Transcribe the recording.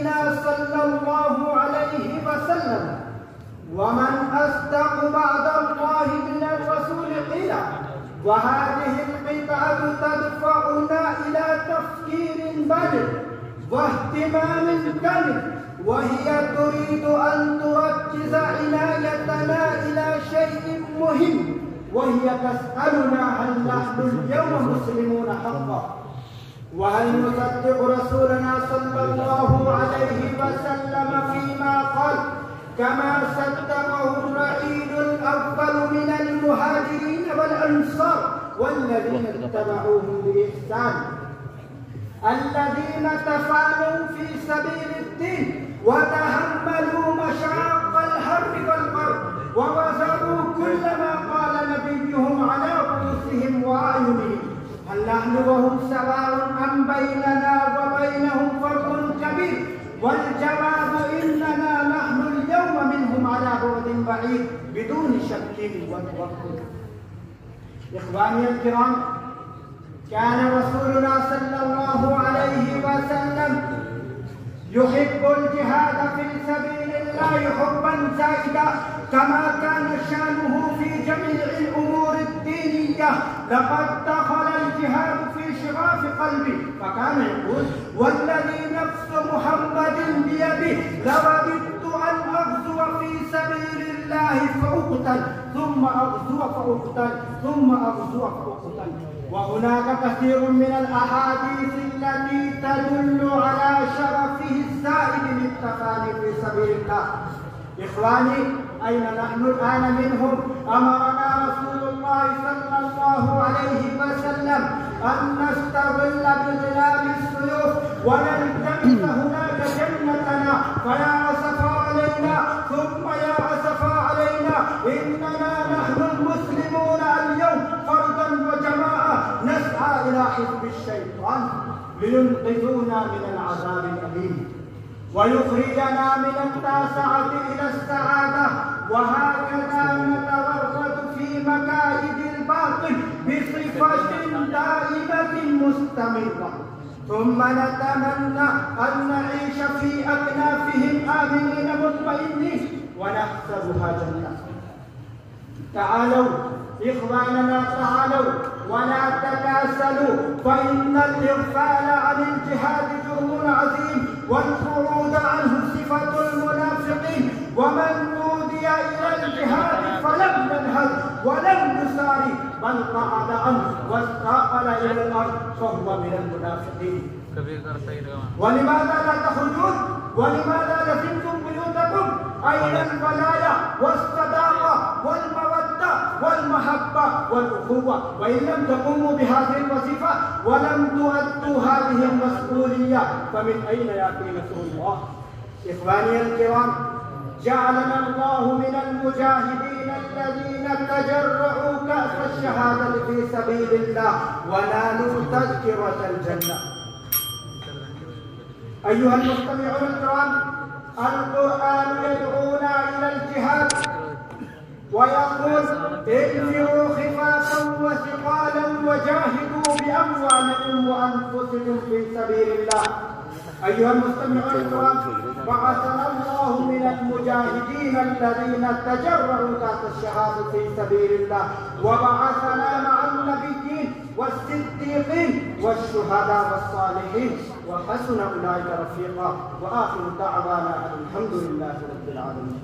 نبينا صلى الله عليه وسلم: ومن أصدق بعد الله من الرسول قيلا. وهذه القطعة تدفعنا إلى تفكير بالغ واهتمام كامل، وهي تريد أن تركز عنايتنا إلى شيء مهم، وهي تسألنا: هل نحن اليوم مسلمون حقا؟ وهل نصدق رسولنا صلى الله عليه وسلم فيما قال، كما صدقه الرعيل الأول من المهاجرين والأنصار والذين اتبعوهم بإحسان، الذين تفانوا في سبيل الدين وتحملوا مشاق الحر والبرد ووزروا كل ما قال نبيهم على رؤوسهم وأعينهم. هل نحن وهم سواء أم بيننا وبينهم فرق كبير؟ والجواب: إننا نحن اليوم منهم على بعد بعيد بدون شك وتوكل. إخواني الكرام، كان رسولنا صلى الله عليه وسلم يحب الجهاد في سبيل الله حبا زائدا، كما كان شانه في جميع الأمور الدينية. لقد دخل الجهاد في شغاف قلبي، فكان يقول: والذي نفس محمد بيده لوددت أن أغزو في سبيل الله فأقتل، ثم أغزو فأقتل، ثم أغزو فأقتل. وهناك كثير من الأحاديث التي تدل على شرفه الزائد للتفاني في سبيل الله. إخواني، أين نحن الآن منهم؟ أمرنا رسول الله صلى الله عليه وسلم أن نستظل بظلال السيوف ونلتمس هناك جنتنا، فيا أسفا علينا ثم يا أسفا علينا، إننا نحن المسلمون اليوم فردا وجماعة نسعى إلى حزب الشيطان لينقذونا من العذاب الأليم ويخرجنا من التاسعة إلى السعادة، وهكذا نتورط في مكائد الباطل بصفة دائمة مستمرة، ثم نتمنى أن نعيش في أكنافهم آمنين مطمئنين ونحسبها جنة. تعالوا إخواننا، تعالوا ولا تكاسلوا، فإن الإغفال عن الجهاد جرم عظيم، والخروج عنه صفة المنافقين. ومن نودي إلى الجهاد فلم ينهض ولم يساري، بل قعد عنه واستاقل إلى الأرض، فهو من المنافقين. ولماذا لا تخرجون؟ ولماذا لزمتم بيوتكم؟ أين الولاية والصداقة والمودة والمحبة والأخوة؟ وإن لم تقوموا بهذه الوظيفة ولم تؤدوا هذه المسؤولية، فمن أين يأتي نصر الله؟ إخواني الكرام، جعلنا الله من المجاهدين الذين تجرعوا كأس الشهادة في سبيل الله ونالوا تذكرة الجنة. أيها المستمعون الكرام، القرآن يدعونا إلى الجهاد ويقول: انفروا خفافا وثقالا وجاهدوا بأموالكم وأنفسكم في سبيل الله. أيها المستمعون الكرام، بعثنا الله من المجاهدين الذين تجرعوا تحت الشهادة في سبيل الله، وبعثنا مع النبيين والصديقين والشهداء والصالحين، وحسن أولئك رفيقا. وآخر دعوانا الحمد لله رب العالمين.